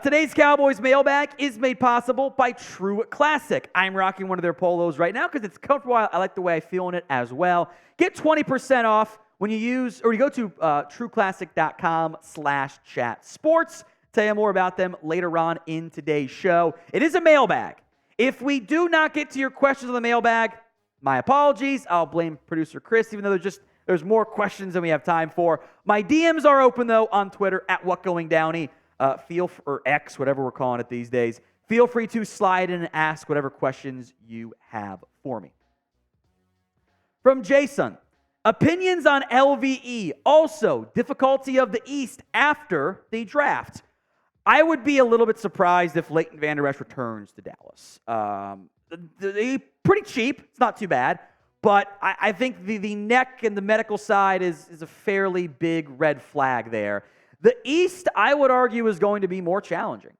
Today's Cowboys mailbag is made possible by True Classic. I'm rocking one of their polos right now because it's comfortable. I like the way I feel in it as well. Get 20% off when you go to trueclassic.com/chat sports. Tell you more about them later on in today's show. It is a mailbag. If we do not get to your questions on the mailbag, my apologies. I'll blame producer Chris, even though there's more questions than we have time for. My DMs are open, though, on Twitter at WhatGoingDowny. Or X, whatever we're calling it these days. Feel free to slide in and ask whatever questions you have for me. From Jason, opinions on LVE. Also, difficulty of the East after the draft. I would be a little bit surprised if Leighton Vander Esch returns to Dallas. They're pretty cheap. It's not too bad. But I think the neck and the medical side is a fairly big red flag there. The East, I would argue, is going to be more challenging.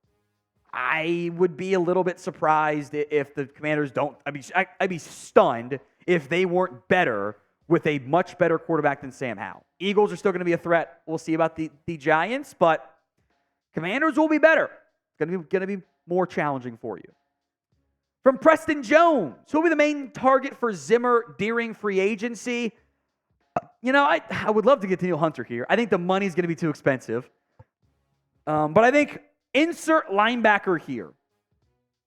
I would be a little bit surprised if the Commanders don't. I'd be stunned if they weren't better with a much better quarterback than Sam Howell. Eagles are still going to be a threat. We'll see about the Giants, but Commanders will be better. It's going to be more challenging for you. From Preston Jones, who will be the main target for Zimmer during free agency? I would love to get Daniel Hunter here. I think the money's going to be too expensive. But I think insert linebacker here.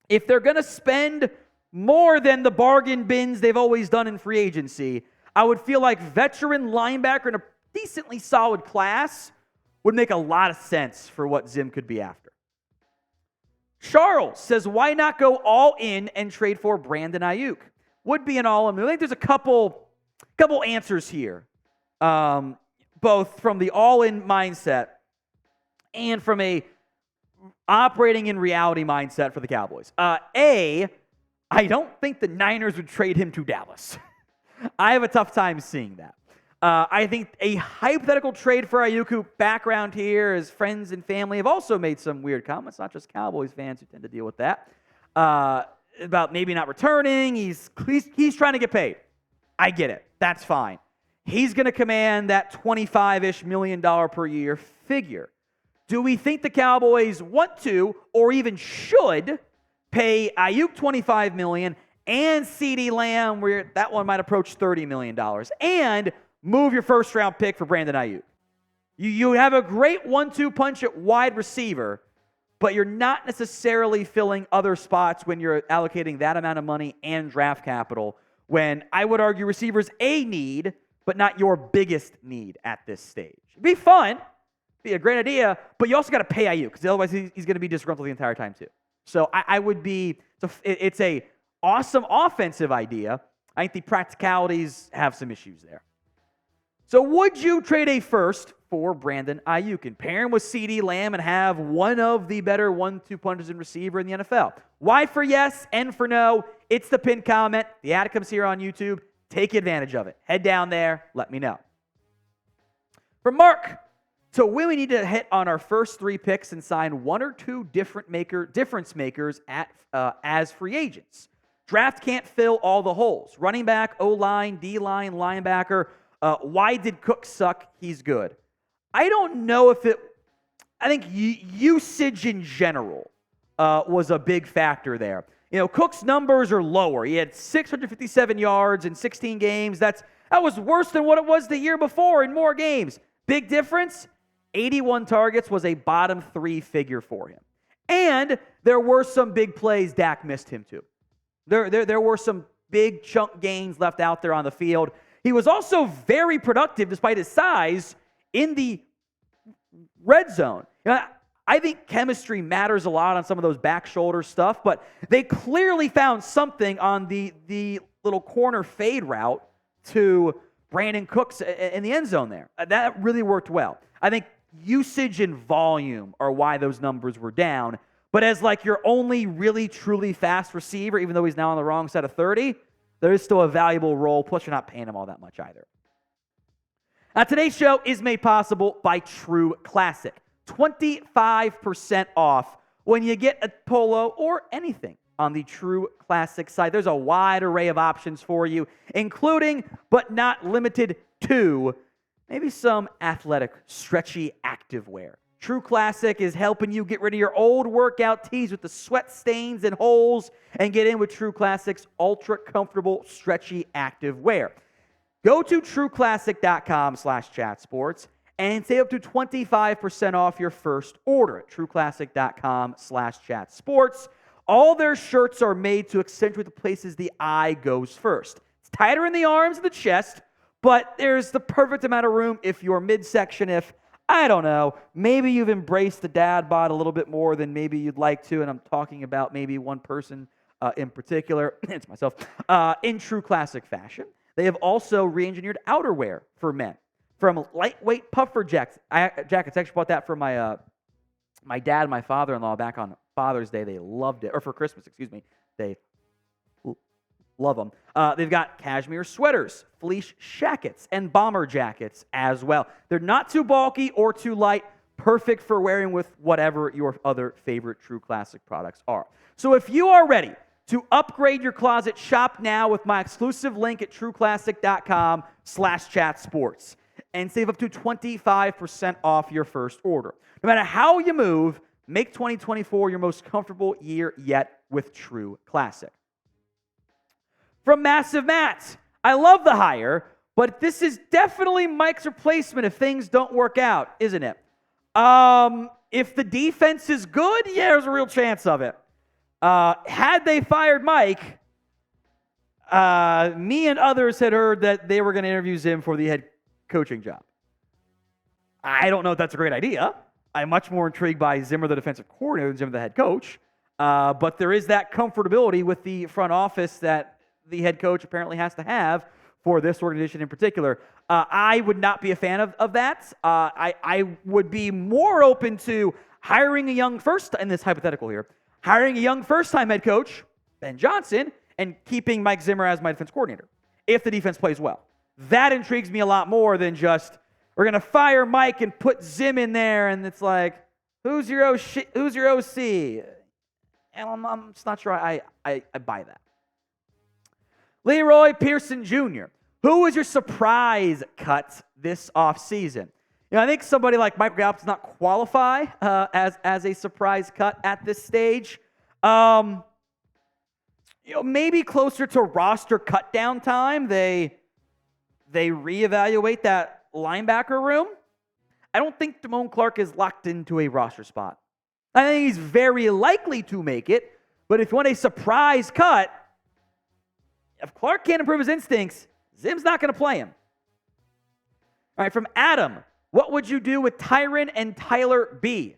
If they're going to spend more than the bargain bins they've always done in free agency, I would feel like veteran linebacker in a decently solid class would make a lot of sense for what Zim could be after. Charles says, why not go all in and trade for Brandin Aiyuk? Would be an all-in. I think there's a couple answers here. Both from the all-in mindset and from a operating in reality mindset for the Cowboys. I don't think the Niners would trade him to Dallas. I have a tough time seeing that. I think a hypothetical trade for Aiyuk, who background here, his friends and family have also made some weird comments, not just Cowboys fans who tend to deal with that, about maybe not returning. He's trying to get paid. I get it. That's fine. He's going to command that $25-ish million per year figure. Do we think the Cowboys want to or even should pay Aiyuk $25 million and CeeDee Lamb, where that one might approach $30 million, and move your first-round pick for Brandin Aiyuk? You have a great 1-2 punch at wide receiver, but you're not necessarily filling other spots when you're allocating that amount of money and draft capital, when I would argue receivers a need, but not your biggest need at this stage. It'd be fun, be a great idea, but you also got to pay Aiyuk, because otherwise he's going to be disgruntled the entire time too. So it's a awesome offensive idea. I think the practicalities have some issues there. So would you trade a first for Brandin Aiyuk and pair him with CeeDee Lamb and have one of the better 1-2 punches in receiver in the NFL? Y for yes, N for no. It's the pinned comment. The ad comes here on YouTube. Take advantage of it. Head down there. Let me know. From Mark, so we need to hit on our first 3 picks and sign 1 or 2 difference makers as free agents. Draft can't fill all the holes. Running back, O-line, D-line, linebacker. Why did Cooks suck? He's good. I don't know if I think usage in general was a big factor there. Cook's numbers are lower. He had 657 yards in 16 games. That was worse than what it was the year before in more games. Big difference, 81 targets was a bottom 3 figure for him. And there were some big plays Dak missed him to. There were some big chunk gains left out there on the field. He was also very productive, despite his size, in the red zone. I think chemistry matters a lot on some of those back shoulder stuff, but they clearly found something on the little corner fade route to Brandin Cooks in the end zone there. That really worked well. I think usage and volume are why those numbers were down, but as like your only really truly fast receiver, even though he's now on the wrong side of 30, there is still a valuable role, plus you're not paying him all that much either. Now, today's show is made possible by True Classic. 25% off when you get a polo or anything on the True Classic site. There's a wide array of options for you, including, but not limited to, maybe some athletic, stretchy activewear. True Classic is helping you get rid of your old workout tees with the sweat stains and holes and get in with True Classic's ultra comfortable, stretchy active wear. Go to trueclassic.com/chatsports and save up to 25% off your first order at trueclassic.com/chatsports. All their shirts are made to accentuate the places the eye goes first. It's tighter in the arms and the chest, but there's the perfect amount of room if you're midsection, if, I don't know, maybe you've embraced the dad bod a little bit more than maybe you'd like to, and I'm talking about maybe one person in particular, it's myself, in True Classic fashion. They have also re-engineered outerwear for men, from lightweight puffer jackets. I actually bought that for my dad and my father-in-law back on Father's Day. They loved it, or for Christmas, excuse me. They love them. They've got cashmere sweaters, fleece jackets, and bomber jackets as well. They're not too bulky or too light, perfect for wearing with whatever your other favorite True Classic products are. So if you are ready to upgrade your closet, shop now with my exclusive link at trueclassic.com/chatsports and save up to 25% off your first order. No matter how you move, make 2024 your most comfortable year yet with True Classic. From Massive Matt, I love the hire, but this is definitely Mike's replacement if things don't work out, isn't it? If the defense is good, yeah, there's a real chance of it. Had they fired Mike, me and others had heard that they were going to interview Zim for the head coaching job. I don't know if that's a great idea. I'm much more intrigued by Zimmer, the defensive coordinator, than Zimmer, the head coach. But there is that comfortability with the front office that the head coach apparently has to have for this organization in particular. I would not be a fan of that. I would be more open to hiring a young in this hypothetical here, hiring a young first-time head coach, Ben Johnson, and keeping Mike Zimmer as my defense coordinator if the defense plays well. That intrigues me a lot more than just, we're going to fire Mike and put Zim in there, and it's like, who's your OC? And I'm just not sure I buy that. Leroy Pearson Jr., who was your surprise cut this offseason? I think somebody like Mike McCarthy does not qualify as a surprise cut at this stage. Maybe closer to roster cut down time, they reevaluate that linebacker room. I don't think Damone Clark is locked into a roster spot. I think he's very likely to make it, but if you want a surprise cut, if Clark can't improve his instincts, Zim's not going to play him. All right, from Adam, what would you do with Tyron and Tyler B?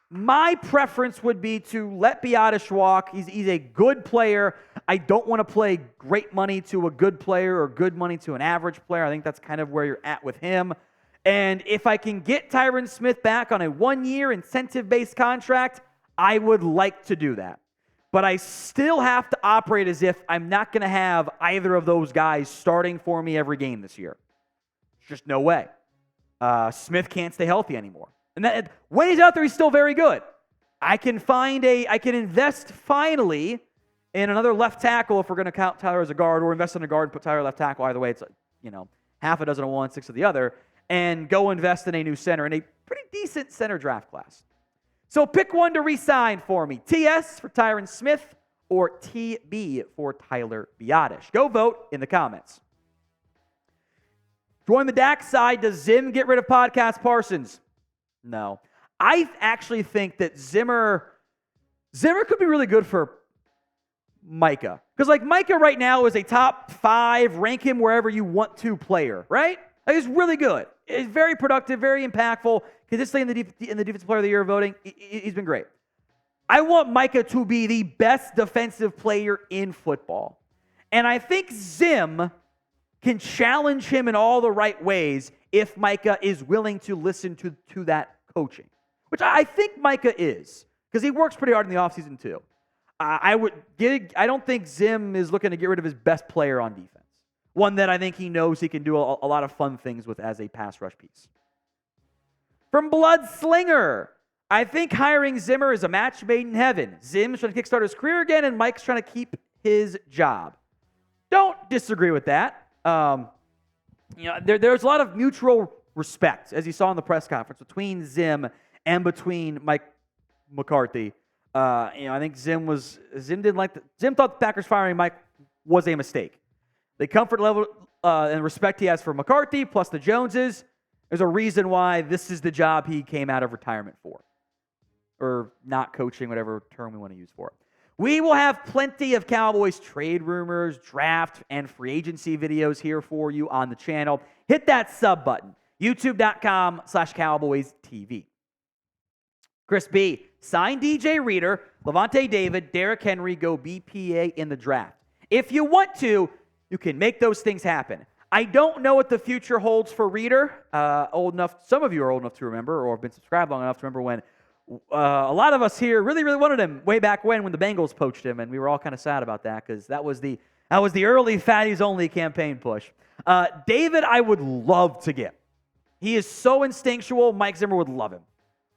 My preference would be to let Biadasz walk. He's a good player. I don't want to play great money to a good player or good money to an average player. I think that's kind of where you're at with him. And if I can get Tyron Smith back on a one-year incentive-based contract, I would like to do that. But I still have to operate as if I'm not going to have either of those guys starting for me every game this year. There's just no way. Smith can't stay healthy anymore. And when he's out there, he's still very good. I can invest finally in another left tackle if we're going to count Tyler as a guard, or invest in a guard and put Tyler left tackle. Either way, it's half a dozen of one, 6 of the other, and go invest in a new center, in a pretty decent center draft class. So pick one to re-sign for me. TS for Tyron Smith or TB for Tyler Biadasz. Go vote in the comments. Join the Dak side. Does Zim get rid of Podcast Parsons? No. I actually think that Zimmer could be really good for Micah. Because Micah right now is a top 5, rank him wherever you want to player, right? He's really good. He's very productive, very impactful. Consistently in the Defensive Player of the Year voting, he's been great. I want Micah to be the best defensive player in football. And I think Zim can challenge him in all the right ways if Micah is willing to listen to that coaching, which I think Micah is, because he works pretty hard in the offseason too. I don't think Zim is looking to get rid of his best player on defense. One that I think he knows he can do a lot of fun things with as a pass rush piece. From Blood Slinger, I think hiring Zimmer is a match made in heaven. Zim's trying to kickstart his career again, and Mike's trying to keep his job. Don't disagree with that. There's a lot of mutual respect, as you saw in the press conference, between Zim and between Mike McCarthy. I think Zim thought the Packers firing Mike was a mistake. The comfort level and respect he has for McCarthy, plus the Joneses, there's a reason why this is the job he came out of retirement for. Or not coaching, whatever term we want to use for it. We will have plenty of Cowboys trade rumors, draft, and free agency videos here for you on the channel. Hit that sub button. YouTube.com/CowboysTV. Chris B. Sign DJ Reader, Lavonte David, Derrick Henry, go BPA in the draft. If you want to, you can make those things happen. I don't know what the future holds for Reader. Some of you are old enough to remember, or have been subscribed long enough to remember when a lot of us here really, really wanted him way back when the Bengals poached him, and we were all kind of sad about that because that was the early Fatties Only campaign push. David, I would love to get. He is so instinctual. Mike Zimmer would love him.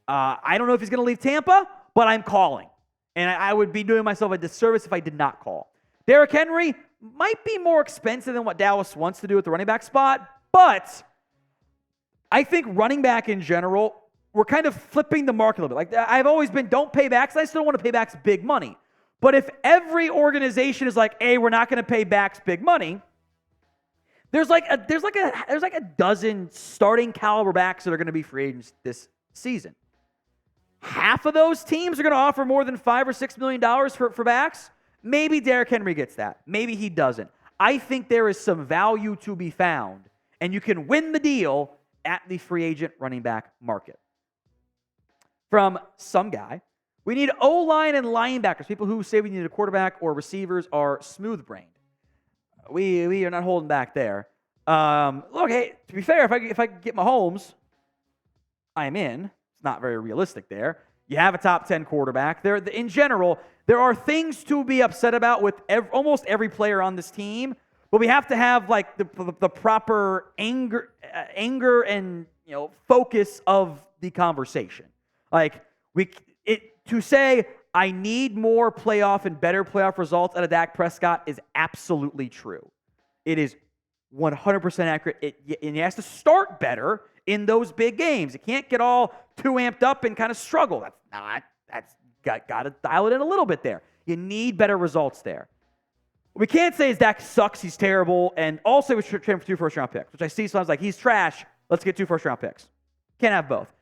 I don't know if he's going to leave Tampa, but I'm calling. And I would be doing myself a disservice if I did not call. Derrick Henry might be more expensive than what Dallas wants to do at the running back spot, but I think running back in general, we're kind of flipping the market a little bit. Like I've always been, don't pay backs. I still don't want to pay backs big money. But if every organization is like, hey, we're not going to pay backs big money, there's like a dozen starting caliber backs that are going to be free agents this season. Half of those teams are going to offer more than $5 or $6 million for backs. Maybe Derrick Henry gets that. Maybe he doesn't. I think there is some value to be found, and you can win the deal at the free agent running back market. From some guy, we need O-line and linebackers. People who say we need a quarterback or receivers are smooth-brained. We are not holding back there. Look, hey, to be fair, if I get Mahomes, I am in. It's not very realistic there. You have a top 10 quarterback. In general, there are things to be upset about with almost every player on this team, but we have to have like the proper anger and focus of the conversation. Like to say I need more playoff and better playoff results out of Dak Prescott is absolutely true. It is 100% accurate. And he has to start better in those big games. It can't get all too amped up and kind of struggle. That's got to dial it in a little bit there. You need better results there. What we can't say is Dak sucks, he's terrible, and also we should trade him for 2 first-round picks, which I see sometimes like he's trash, let's get 2 first-round picks. Can't have both.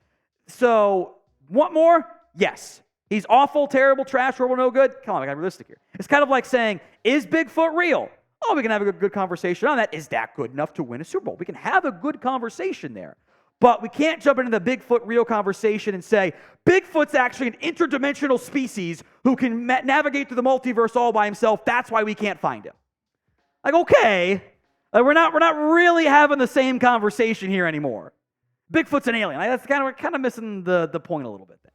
So, want more? Yes. He's awful, terrible, trash, horrible, no good. Come on, I got to be realistic here. It's kind of like saying, is Bigfoot real? Oh, we can have a good conversation on that. Is Dak good enough to win a Super Bowl? We can have a good conversation there. But we can't jump into the Bigfoot real conversation and say, Bigfoot's actually an interdimensional species who can navigate through the multiverse all by himself. That's why we can't find him. Like, okay, we're not really having the same conversation here anymore. Bigfoot's an alien. That's we're kind of missing the point a little bit there.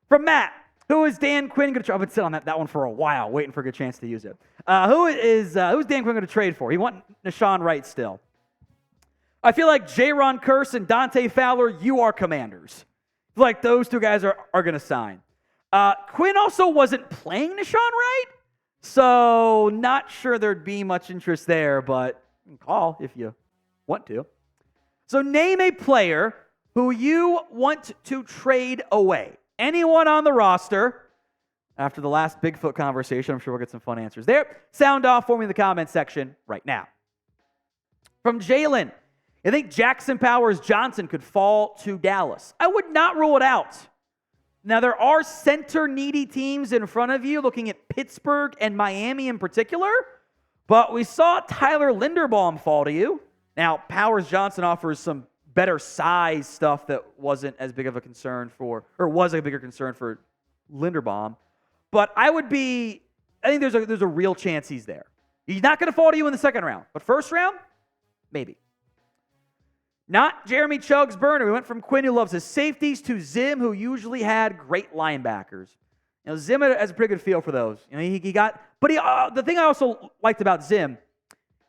From Matt, who is Dan Quinn going to? I've been sitting on that one for a while, waiting for a good chance to use it. Who's Dan Quinn going to trade for? He wants Nahshon Wright still. I feel like Jaron Kearse and Dante Fowler, you are Commanders. I feel like those two guys are going to sign. Quinn also wasn't playing Nahshon Wright, so not sure there'd be much interest there, but you can call if you want to. So name a player who you want to trade away. Anyone on the roster. After the last Bigfoot conversation, I'm sure we'll get some fun answers there. Sound off for me in the comments section right now. From Jalen, I think Jackson Powers Johnson could fall to Dallas. I would not rule it out. Now, there are center-needy teams in front of you, looking at Pittsburgh and Miami in particular, but we saw Tyler Linderbaum fall to you. Now, Powers Johnson offers some better size stuff that wasn't as big of a concern for, or was a bigger concern for Linderbaum. But I think there's a real chance he's there. He's not going to fall to you in the second round, but first round, maybe. Not Jeremy Chugs Burner. We went from Quinn, who loves his safeties, to Zim, who usually had great linebackers. Zim has a pretty good feel for those. The thing I also liked about Zim,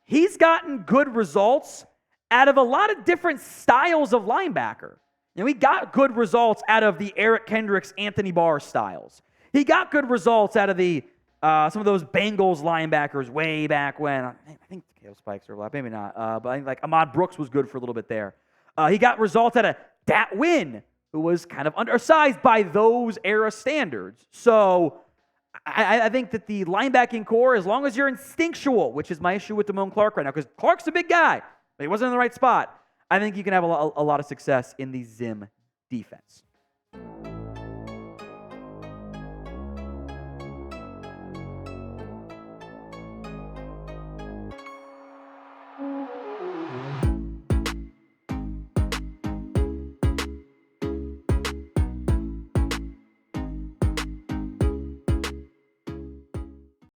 he's gotten good results out of a lot of different styles of linebacker. He got good results out of the Eric Kendricks, Anthony Barr styles. He got good results out of the some of those Bengals linebackers way back when. I think Kale Spikes are maybe not. But I think like Ahmad Brooks was good for a little bit there. He got results out of Dat Win, who was kind of undersized by those era standards. So I think that the linebacking core, as long as you're instinctual, which is my issue with Damone Clark right now, because Clark's a big guy, but he wasn't in the right spot, I think you can have a lot of success in the Zim defense.